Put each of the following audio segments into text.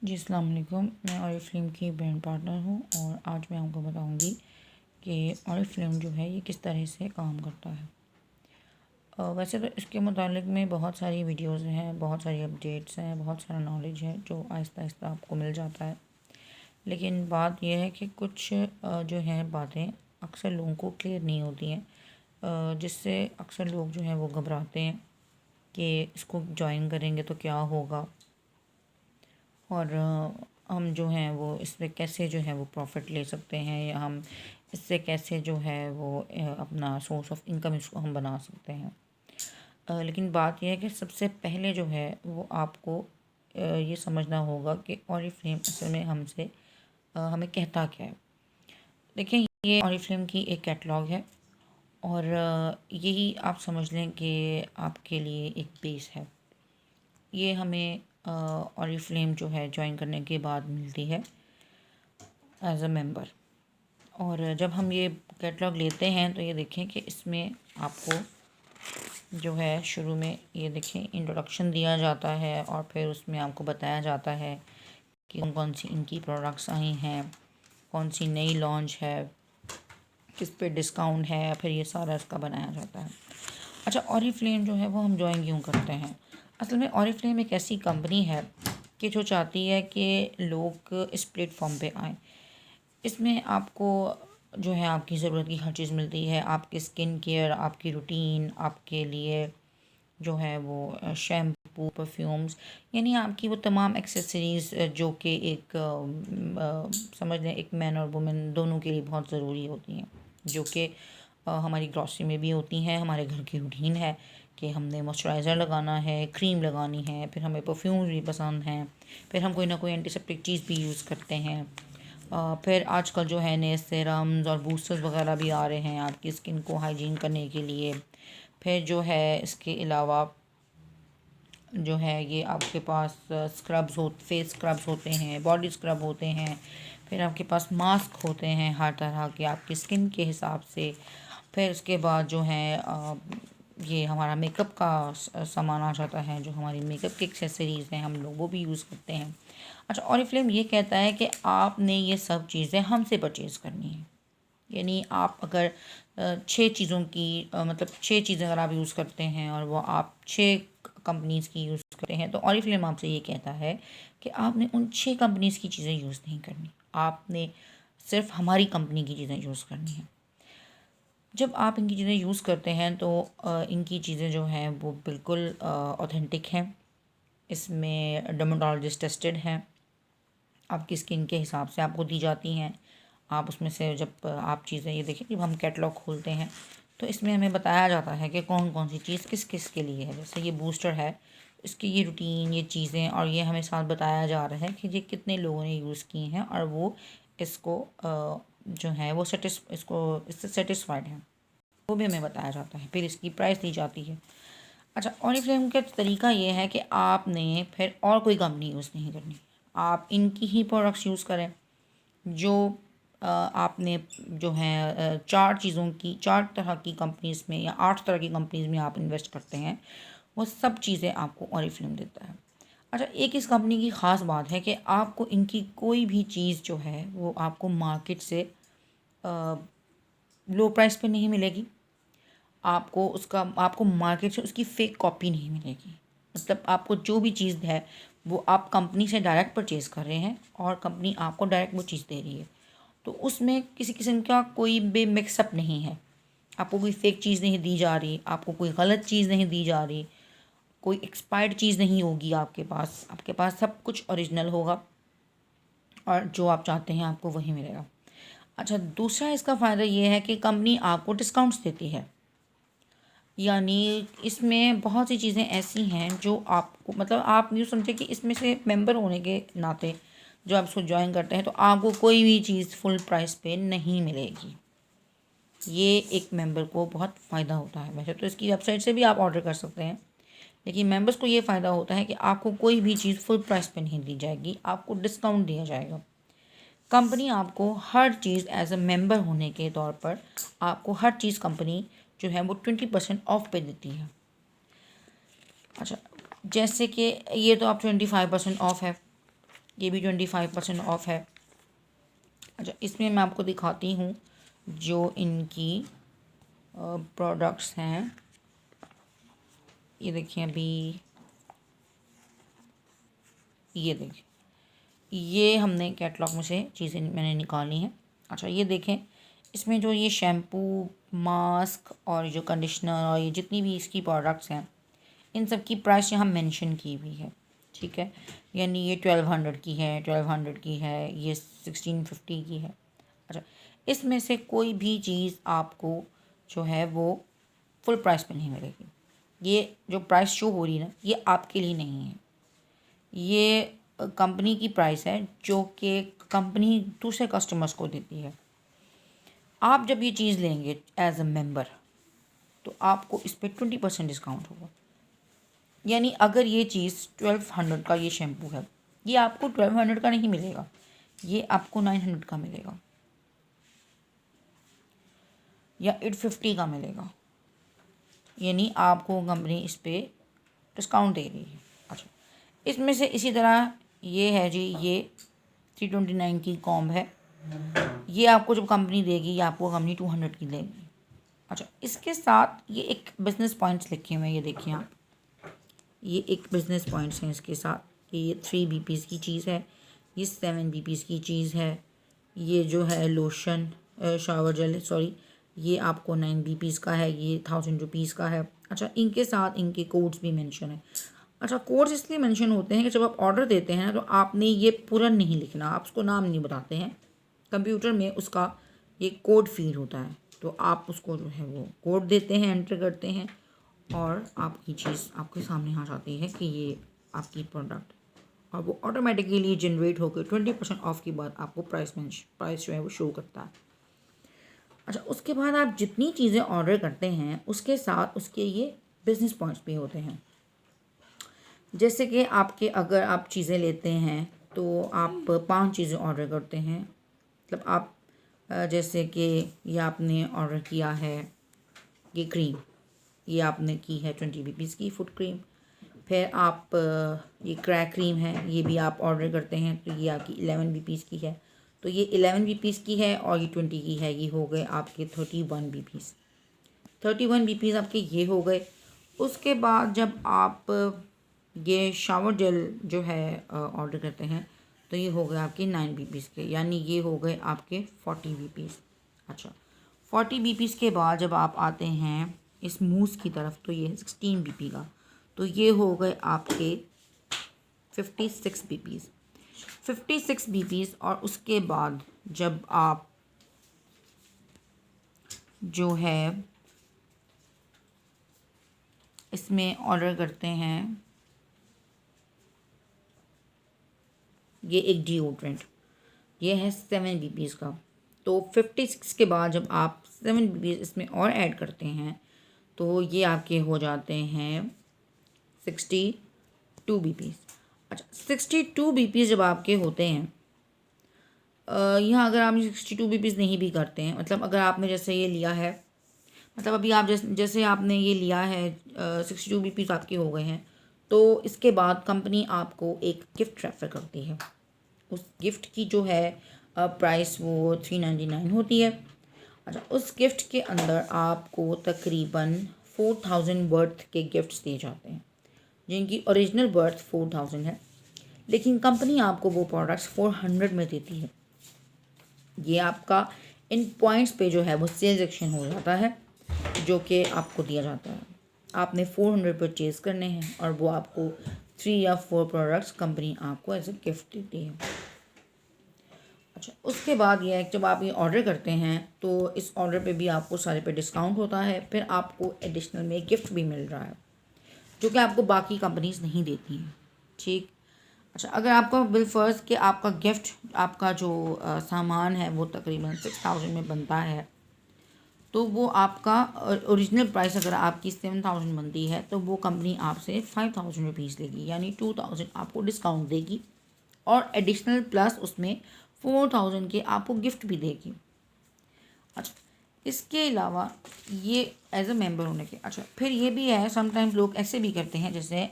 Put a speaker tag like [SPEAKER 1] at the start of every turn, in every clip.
[SPEAKER 1] जी अस्सलाम वालेकुम। मैं ऑरिफ्लेम की ब्रांड पार्टनर हूँ और आज मैं आपको बताऊँगी कि ऑरिफ्लेम जो है ये किस तरह से काम करता है। वैसे तो इसके मुतालिक में बहुत सारी वीडियोज़ हैं, बहुत सारी अपडेट्स हैं, बहुत सारा नॉलेज है जो आहिस्ता आहिस्ता आपको मिल जाता है। लेकिन बात यह है कि कुछ जो हैं बातें अक्सर लोगों को क्लियर नहीं होती हैं, जिससे अक्सर लोग जो हैं वो घबराते हैं कि इसको जॉइन करेंगे तो क्या होगा और हम जो हैं वो इसमें कैसे जो है वो प्रॉफ़िट ले सकते हैं या हम इससे कैसे जो है वो अपना सोर्स ऑफ इनकम इसको हम बना सकते हैं। लेकिन बात यह है कि सबसे पहले जो है वो आपको ये समझना होगा कि ऑरिफ्लेम असल में हमें कहता क्या है। देखिए, ये ऑरिफ्लेम की एक कैटलॉग है और यही आप समझ लें कि आपके लिए एक बेस है। ये हमें ऑरिफ्लेम जो है ज्वाइन करने के बाद मिलती है एज अ मेंबर। और जब हम ये कैटलॉग लेते हैं तो ये देखें कि इसमें आपको जो है शुरू में ये देखें इंट्रोडक्शन दिया जाता है और फिर उसमें आपको बताया जाता है कि कौन कौन सी इनकी प्रोडक्ट्स आई हैं, कौन सी नई लॉन्च है, किस पे डिस्काउंट है, फिर ये सारा इसका बनाया जाता है। अच्छा, ऑरिफ्लेम जो है वो हम ज्वाइन क्यों करते हैं? असल में ऑरिफ्लेम एक ऐसी कंपनी है कि जो चाहती है कि लोग इस प्लेटफॉर्म पे आएँ। इसमें आपको जो है आपकी ज़रूरत की हर चीज़ मिलती है। आपकी स्किन केयर, आपकी रूटीन, आपके लिए जो है वो शैम्पू, परफ्यूम्स, यानी आपकी वो तमाम एक्सेसरीज़ जो कि एक समझ लें एक मैन और वुमेन दोनों के लिए बहुत ज़रूरी होती हैं, जो कि हमारी ग्रॉसरी में भी होती हैं। हमारे घर की रूटीन है कि हमने मॉइस्चराइज़र लगाना है, क्रीम लगानी है, फिर हमें परफ्यूम्स भी पसंद हैं, फिर हम कोई ना कोई एंटीसेप्टिक चीज़ भी यूज़ करते हैं। फिर आजकल जो है नए सीरम्स और बूस्टर्स वगैरह भी आ रहे हैं आपकी स्किन को हाइजीन करने के लिए। फिर जो है इसके अलावा जो है ये आपके पास स्क्रब्स हो फेस स्क्रब्स होते हैं, बॉडी स्क्रब होते हैं, फिर आपके पास मास्क होते हैं हर तरह के आपकी स्किन के हिसाब से। फिर उसके बाद जो है ये हमारा मेकअप का सामान आ जाता है, जो हमारी मेकअप की एक्सेसरीज़ हैं हम लोग वो भी यूज़ करते हैं। अच्छा, ऑरिफ्लेम ये कहता है कि आपने ये सब चीज़ें हमसे परचेज़ करनी है। यानी आप अगर 6 चीज़ों की मतलब 6 चीज़ें अगर आप यूज़ करते हैं और वो आप 6 कंपनीज़ की यूज़ करते हैं, तो ऑरिफ्लेम आपसे ये कहता है कि आपने उन 6 कंपनीज़ की चीज़ें यूज़ नहीं करनी। आपने सिर्फ़ हमारी कंपनी की चीज़ें यूज़ करनी हैं। जब आप इनकी चीज़ें यूज़ करते हैं तो इनकी चीज़ें जो हैं वो बिल्कुल ऑथेंटिक हैं। इसमें डर्मेटोलॉजिस्ट टेस्टेड हैं, आपकी स्किन के हिसाब से आपको दी जाती हैं। आप उसमें से जब आप चीज़ें ये देखिए, जब हम कैटलॉग खोलते हैं तो इसमें हमें बताया जाता है कि कौन कौन सी चीज़ किस किस के लिए है। जैसे ये बूस्टर है, इसकी ये रूटीन, ये चीज़ें, और ये हमें साथ बताया जा रहा है कि ये कितने लोगों ने यूज़ की हैं और वो इसको जो है वो इससे सेटिस्फाइड हैं, वो भी हमें बताया जाता है। फिर इसकी प्राइस दी जाती है। अच्छा, ऑरिफ्लेम का तरीका ये है कि आपने फिर और कोई कंपनी यूज़ नहीं करनी। आप इनकी ही प्रोडक्ट्स यूज़ करें जो आपने जो है 4 तरह की कंपनीज़ में या 8 तरह की कंपनीज़ में आप इन्वेस्ट करते हैं, वो सब चीज़ें आपको ऑरिफ्लेम देता है। अच्छा, एक इस कंपनी की ख़ास बात है कि आपको इनकी कोई भी चीज़ जो है वो आपको मार्केट से लो प्राइस पे नहीं मिलेगी। आपको मार्केट से उसकी फ़ेक कॉपी नहीं मिलेगी। मतलब आपको जो भी चीज़ है वो आप कंपनी से डायरेक्ट परचेज़ कर रहे हैं और कंपनी आपको डायरेक्ट वो चीज़ दे रही है। तो उसमें किसी किस्म का कोई भी मिक्सअप नहीं है। आपको कोई फ़ेक चीज़ नहीं दी जा रही, आपको कोई गलत चीज़ नहीं दी जा रही, कोई एक्सपायर्ड चीज़ नहीं होगी आपके पास। आपके पास सब कुछ ओरिजिनल होगा और जो आप चाहते हैं आपको वही मिलेगा। अच्छा, दूसरा इसका फ़ायदा ये है कि कंपनी आपको डिस्काउंट्स देती है। यानी इसमें बहुत सी चीज़ें ऐसी हैं जो आपको, मतलब आप यूँ समझिए कि इसमें से मेंबर होने के नाते जो आप इसको ज्वाइन करते हैं तो आपको कोई भी चीज़ फुल प्राइस पे नहीं मिलेगी। ये एक मेंबर को बहुत फ़ायदा होता है। वैसे तो इसकी वेबसाइट से भी आप ऑर्डर कर सकते हैं, लेकिन मेंबर्स को ये फ़ायदा होता है कि आपको कोई भी चीज़ फुल प्राइस पे नहीं दी जाएगी, आपको डिस्काउंट दिया जाएगा। कंपनी आपको हर चीज़ एज अ मेंबर होने के तौर पर आपको हर चीज़ कंपनी जो है वो 20% ऑफ पे देती है। अच्छा, जैसे कि ये तो आप 25% ऑफ है, ये भी 25% ऑफ है। अच्छा, इसमें मैं आपको दिखाती हूँ जो इनकी प्रोडक्ट्स हैं। ये देखिए, अभी ये देखिए, ये हमने कैटलॉग में से चीज़ें मैंने निकाली हैं। अच्छा, ये देखें, इसमें जो ये शैम्पू, मास्क और जो कंडीशनर और ये जितनी भी इसकी प्रोडक्ट्स हैं, इन सब की प्राइस यहाँ मेंशन की हुई है। ठीक है, यानी ये 1200 की है, 1200 की है, ये 1650 की है। अच्छा, इसमें से कोई भी चीज़ आपको जो है वो फुल प्राइस पे नहीं मिलेगी। ये जो प्राइस शो हो रही है ना, ये आपके लिए नहीं है, ये कंपनी की प्राइस है जो कि कंपनी दूसरे कस्टमर्स को देती है। आप जब ये चीज़ लेंगे एज अ मेंबर तो आपको इस पर 20% डिस्काउंट होगा। यानी अगर ये चीज़ 1200 का ये शैम्पू है, ये आपको 1200 का नहीं मिलेगा, ये आपको 900 का मिलेगा या 850 का मिलेगा। यानी आपको कंपनी इस पर डिस्काउंट दे रही है। अच्छा, इसमें से इसी तरह ये है जी, ये 329 की कॉम्ब है, ये आपको जब कंपनी देगी ये आपको कंपनी 200 की देगी। अच्छा, इसके साथ ये एक बिज़नेस पॉइंट्स लिखे हुए हैं, ये देखिए आप, ये एक बिज़नेस पॉइंट्स हैं इसके साथ कि ये 3 BPs की चीज़ है, ये 7 BPs की चीज़ है, ये जो है लोशन शावर जेल सॉरी, ये आपको 9 BPs का है, ये 1000 रुपीज़ का है। अच्छा, इनके साथ इनके कोड्स भी मेंशन है। अच्छा, कोड्स इसलिए मेंशन होते हैं कि जब आप ऑर्डर देते हैं तो आपने ये पूरा नहीं लिखना, आप उसको नाम नहीं बताते हैं, कंप्यूटर में उसका ये कोड फीड होता है, तो आप उसको जो है वो कोड देते हैं, एंटर करते हैं और आपकी चीज़ आपके सामने आ जाती है कि ये आपकी प्रोडक्ट, और वो ऑटोमेटिकली जनरेट होकर 20% ऑफ के बाद आपको प्राइस जो है वो शो करता है। अच्छा, उसके बाद आप जितनी चीज़ें ऑर्डर करते हैं उसके साथ उसके ये बिज़नेस पॉइंट्स भी होते हैं। जैसे कि आपके अगर आप चीज़ें लेते हैं तो आप 5 चीज़ें ऑर्डर करते हैं, मतलब आप जैसे कि ये आपने ऑर्डर किया है, ये क्रीम, ये आपने की है 20 BPs की फुट क्रीम। फिर आप ये क्रैक क्रीम है, ये भी आप ऑर्डर करते हैं तो ये आपकी 11 BPs की है, तो ये 11 BPs की है और ये 20 की है, ये हो गए आपके 31 BPs। 31 BPs आपके ये हो गए। उसके बाद जब आप ये शावर जेल जो है ऑर्डर करते हैं तो ये हो गए आपके 9 BPs के, यानी ये हो गए आपके 40 BPs। अच्छा, 40 BPs के बाद जब आप आते हैं इस मूस की तरफ तो ये 16 BP का, तो ये हो गए आपके 56 BPs। 56 BPs और उसके बाद जब आप जो है इसमें ऑर्डर करते हैं, ये एक डिओड्रेंट, ये है 7 BPs का, तो 56 के बाद जब आप 7 BPs इसमें और ऐड करते हैं तो ये आपके हो जाते हैं 62 BPs। अच्छा, 62 BPs जब आपके होते हैं, यहाँ अगर आप 62 BPs नहीं भी करते हैं, मतलब अगर आपने जैसे ये लिया है, मतलब अभी आप जैसे आपने ये लिया है 62 BPs आपके हो गए हैं, तो इसके बाद कंपनी आपको एक गिफ्ट रेफर करती है। उस गिफ्ट की जो है प्राइस वो 399 होती है। अच्छा, उस गिफ्ट के अंदर आपको तकरीबन 4000 वर्थ के गिफ्ट्स दिए जाते हैं, जिनकी ओरिजिनल वर्थ 4000 है, लेकिन कंपनी आपको वो प्रोडक्ट्स 400 में देती है। ये आपका इन पॉइंट्स पे जो है वो सेल्स एक्शन हो जाता है, जो कि आपको दिया जाता है। आपने 400 परचेज़ करने हैं और वो आपको 3 या 4 प्रोडक्ट्स कंपनी आपको एज ए गिफ्ट देती है। अच्छा, उसके बाद ये है कि जब आप ये ऑर्डर करते हैं तो इस ऑर्डर पे भी आपको सारे पे डिस्काउंट होता है, फिर आपको एडिशनल में गिफ्ट भी मिल रहा है जो कि आपको बाकी कंपनीज नहीं देती हैं। ठीक। अच्छा, अगर आपका बिल फर्ज कि आपका गिफ्ट, आपका जो सामान है वो तकरीबन 6000 में बनता है, तो वो आपका ओरिजिनल प्राइस अगर आपकी 7000 बनती है तो वो कंपनी आपसे 5000 रुपीज़ लेगी, यानी 2000 आपको डिस्काउंट देगी और एडिशनल प्लस उसमें 4000 के आपको गिफ्ट भी देगी। अच्छा, इसके अलावा ये एज अ मेंबर होने के, अच्छा फिर ये भी है, समटाइम्स लोग ऐसे भी करते हैं, जैसे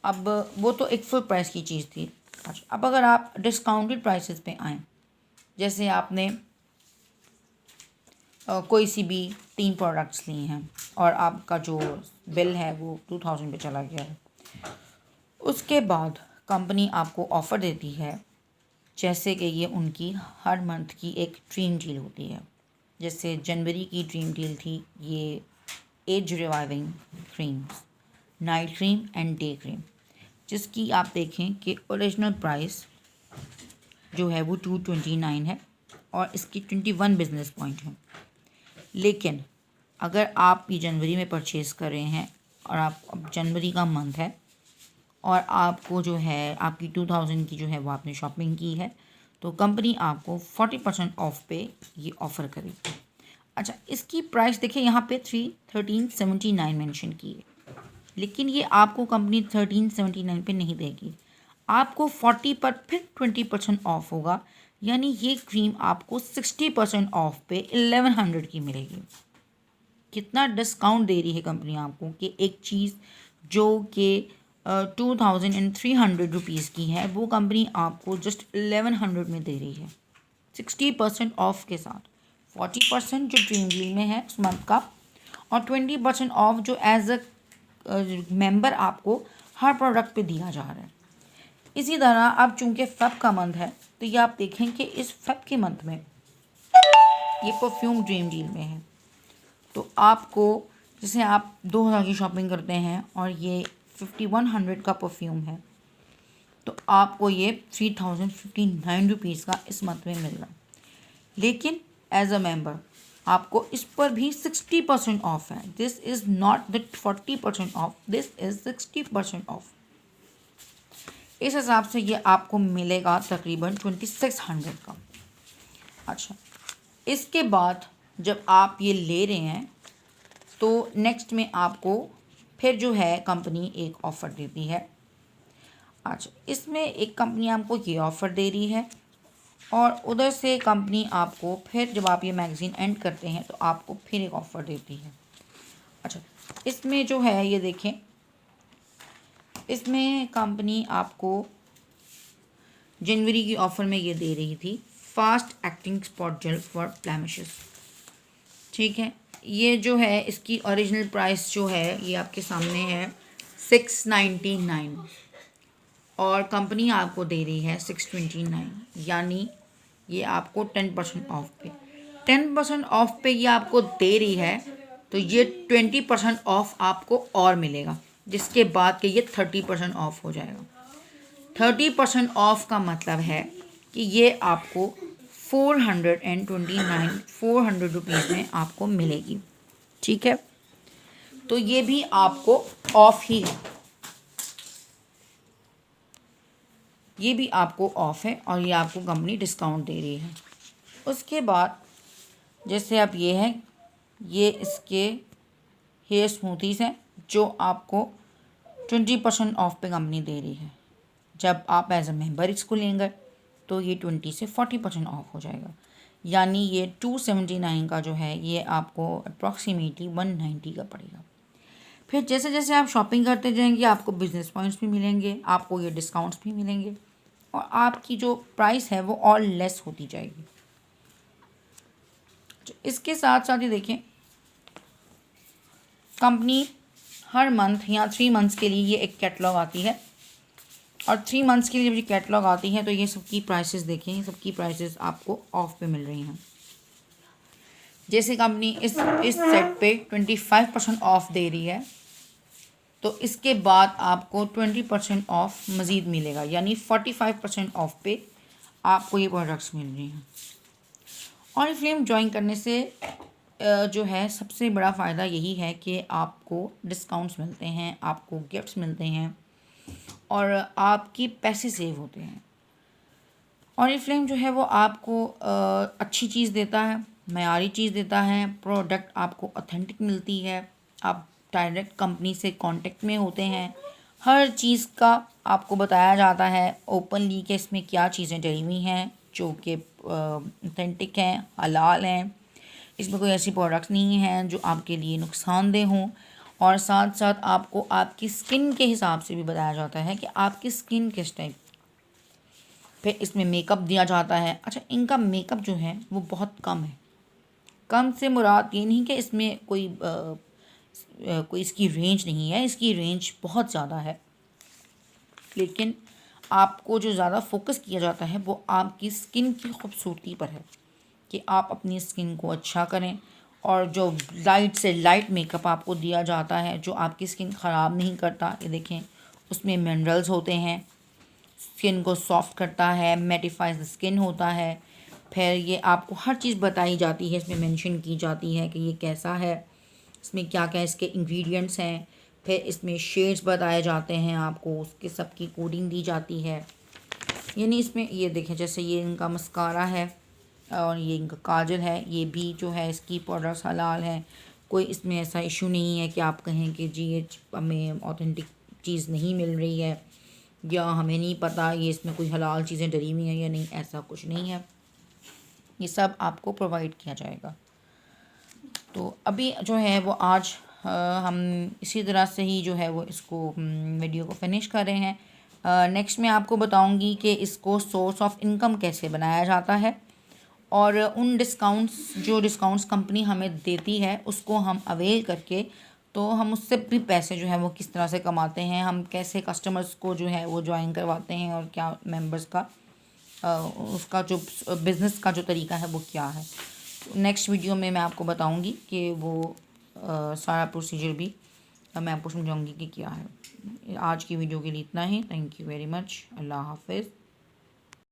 [SPEAKER 1] अब वो तो एक फुल प्राइस की चीज़ थी, अच्छा, अब अगर आप डिस्काउंटेड प्राइसेस पे आएँ, जैसे आपने कोई सी भी 3 प्रोडक्ट्स लिए हैं और आपका जो बिल है वो 2000 पे चला गया है, उसके बाद कंपनी आपको ऑफ़र देती है, जैसे कि ये उनकी हर मंथ की एक ड्रीम डील होती है। जैसे जनवरी की ड्रीम डील थी ये as reviving creams, night cream and day cream, जिसकी आप देखें कि ओरिजिनल प्राइस जो है वो 229 है और इसकी 21 बिजनेस पॉइंट है। लेकिन अगर आप ये जनवरी में परचेज़ कर रहे हैं और आप अब जनवरी का मंथ है और आपको जो है आपकी 2000 की जो है वो आपने शॉपिंग की है, तो कंपनी आपको 40% ऑफ पे ये ऑफ़र करेगी। अच्छा, इसकी प्राइस देखिए यहाँ पे 1379 मेंशन की है, लेकिन ये आपको कंपनी 1379 पे नहीं देगी, आपको 40 पर फिर 20% ऑफ होगा, यानी ये क्रीम आपको 60% ऑफ पे 1100 की मिलेगी। कितना डिस्काउंट दे रही है कंपनी आपको कि एक चीज़ जो कि 2300 रुपीज़ की है वो कंपनी आपको जस्ट 1100 में दे रही है, 60% ऑफ के साथ। 40% जो ड्रीम डील में है उस मंथ का और 20% ऑफ जो एज अ मेंबर आपको हर प्रोडक्ट पे दिया जा रहा है। इसी तरह अब चूंकि फेब का मंथ है तो ये आप देखें कि इस फेब के मंथ में ये परफ्यूम ड्रीम डील में है, तो आपको जैसे आप 2000 की शॉपिंग करते हैं और ये 5100 का परफ्यूम है, तो आपको ये 3059 रुपीज़ का इस मंथ में मिल रहा है। लेकिन एज अ मेंबर आपको इस पर भी 60% ऑफ है। This is not the 40% of, this is 60% of. इस हिसाब से ये आपको मिलेगा तकरीबन 2600 का। अच्छा, इसके बाद जब आप ये ले रहे हैं तो नेक्स्ट में आपको फिर जो है कंपनी एक ऑफ़र देती है। अच्छा, इसमें एक कंपनी आपको ये ऑफ़र दे रही है और उधर से कंपनी आपको फिर जब आप ये मैगज़ीन एंड करते हैं तो आपको फिर एक ऑफ़र देती है। अच्छा, इसमें जो है ये देखें, इसमें कंपनी आपको जनवरी की ऑफ़र में ये दे रही थी fast acting spot gel for blemishes. ठीक है, ये जो है इसकी ओरिजिनल प्राइस जो है ये आपके सामने है 699 और कंपनी आपको दे रही है 629, यानी ये आपको 10% ऑफ पे 10% ऑफ पे ये आपको दे रही है, तो ये 20% ऑफ आपको और मिलेगा, जिसके बाद कि ये 30% ऑफ हो जाएगा। 30% ऑफ का मतलब है कि ये आपको 400 रुपीज़ में आपको मिलेगी। ठीक है, तो ये भी आपको ऑफ ही है, ये भी आपको ऑफ है और ये आपको कंपनी डिस्काउंट दे रही है। उसके बाद जैसे अब ये है, ये इसके हेयर स्मूथीज़ हैं जो आपको 20% ऑफ पे कंपनी दे रही है। जब आप एज अ मेंबर इसको लेंगे तो ये 20 से 40% ऑफ हो जाएगा, यानी ये 279 का जो है ये आपको अप्रॉक्सीमेटली 190 का पड़ेगा। फिर जैसे जैसे आप शॉपिंग करते जाएंगे आपको बिजनेस पॉइंट्स भी मिलेंगे, आपको ये डिस्काउंट्स भी मिलेंगे और आपकी जो प्राइस है वो और लेस होती जाएगी। इसके साथ साथ ही देखें, कंपनी हर मंथ या 3 मंथ्स के लिए ये एक कैटलॉग आती है और 3 मंथ्स के लिए जब ये कैटलॉग आती है तो ये सबकी प्राइसेस देखें, ये सबकी प्राइसेस आपको ऑफ पे मिल रही हैं। जैसे कंपनी इस सेट पे 25% ऑफ दे रही है, तो इसके बाद आपको 20% ऑफ मज़ीद मिलेगा, यानी 45% ऑफ पे आपको ये प्रोडक्ट्स मिल रही हैं। ऑरिफ्लेम ज्वाइन करने से जो है सबसे बड़ा फ़ायदा यही है कि आपको डिस्काउंट्स मिलते हैं, आपको गिफ्ट्स मिलते हैं और आपकी पैसे सेव होते हैं। ऑरिफ्लेम जो है वो आपको अच्छी चीज़ देता है, मयारी चीज़ देता है, प्रोडक्ट आपको ऑथेंटिक मिलती है, आप डायरेक्ट कंपनी से कांटेक्ट में होते हैं, हर चीज़ का आपको बताया जाता है ओपनली कि इसमें क्या चीज़ें डली हुई हैं जो कि ऑथेंटिक हैं, हलाल हैं, इसमें कोई ऐसी प्रोडक्ट्स नहीं हैं जो आपके लिए नुकसानदेह हों। और साथ साथ आपको आपकी स्किन के हिसाब से भी बताया जाता है कि आपकी स्किन किस टाइप, फिर इसमें मेकअप दिया जाता है। अच्छा, इनका मेकअप जो है वो बहुत कम है। कम से मुराद ये नहीं कि इसमें कोई इसकी रेंज नहीं है, इसकी रेंज बहुत ज़्यादा है, लेकिन आपको जो ज़्यादा फोकस किया जाता है वो आपकी स्किन की खूबसूरती पर है कि आप अपनी स्किन को अच्छा करें। और जो लाइट से लाइट मेकअप आपको दिया जाता है जो आपकी स्किन ख़राब नहीं करता, ये देखें उसमें मिनरल्स होते हैं, स्किन को सॉफ्ट करता है, मेटिफाइज स्किन होता है। फिर ये आपको हर चीज़ बताई जाती है, इसमें मेंशन की जाती है कि ये कैसा है, इसमें क्या क्या इसके इंग्रेडिएंट्स हैं। फिर इसमें शेड्स बताए जाते हैं, आपको उसके सब की कोडिंग दी जाती है। यानी इसमें ये देखें, जैसे ये इनका मस्कारा है और ये इनका काजल है, ये भी जो है इसकी प्रोडक्ट्स हलाल हैं। कोई इसमें ऐसा इशू नहीं है कि आप कहें कि जी ये हमें ऑथेंटिक चीज़ नहीं मिल रही है या हमें नहीं पता ये इसमें कोई हलाल चीज़ें डली हुई हैं या नहीं, ऐसा कुछ नहीं है। ये सब आपको प्रोवाइड किया जाएगा। तो अभी जो है वो आज हम इसी तरह से ही जो है वो इसको वीडियो को फिनिश कर रहे हैं। नेक्स्ट मैं आपको बताऊंगी कि इसको सोर्स ऑफ इनकम कैसे बनाया जाता है और उन डिस्काउंट्स कंपनी हमें देती है उसको हम अवेल करके तो हम उससे भी पैसे जो है वो किस तरह से कमाते हैं, हम कैसे कस्टमर्स को जो है वो ज्वाइन करवाते हैं और क्या मेंबर्स का उसका जो बिज़नेस का जो तरीका है वो क्या है। नेक्स्ट वीडियो में मैं आपको बताऊंगी कि वो सारा प्रोसीजर भी मैं आपको समझाऊंगी कि क्या है। आज की वीडियो के लिए इतना ही। Thank you very much. अल्लाह हाफिज़।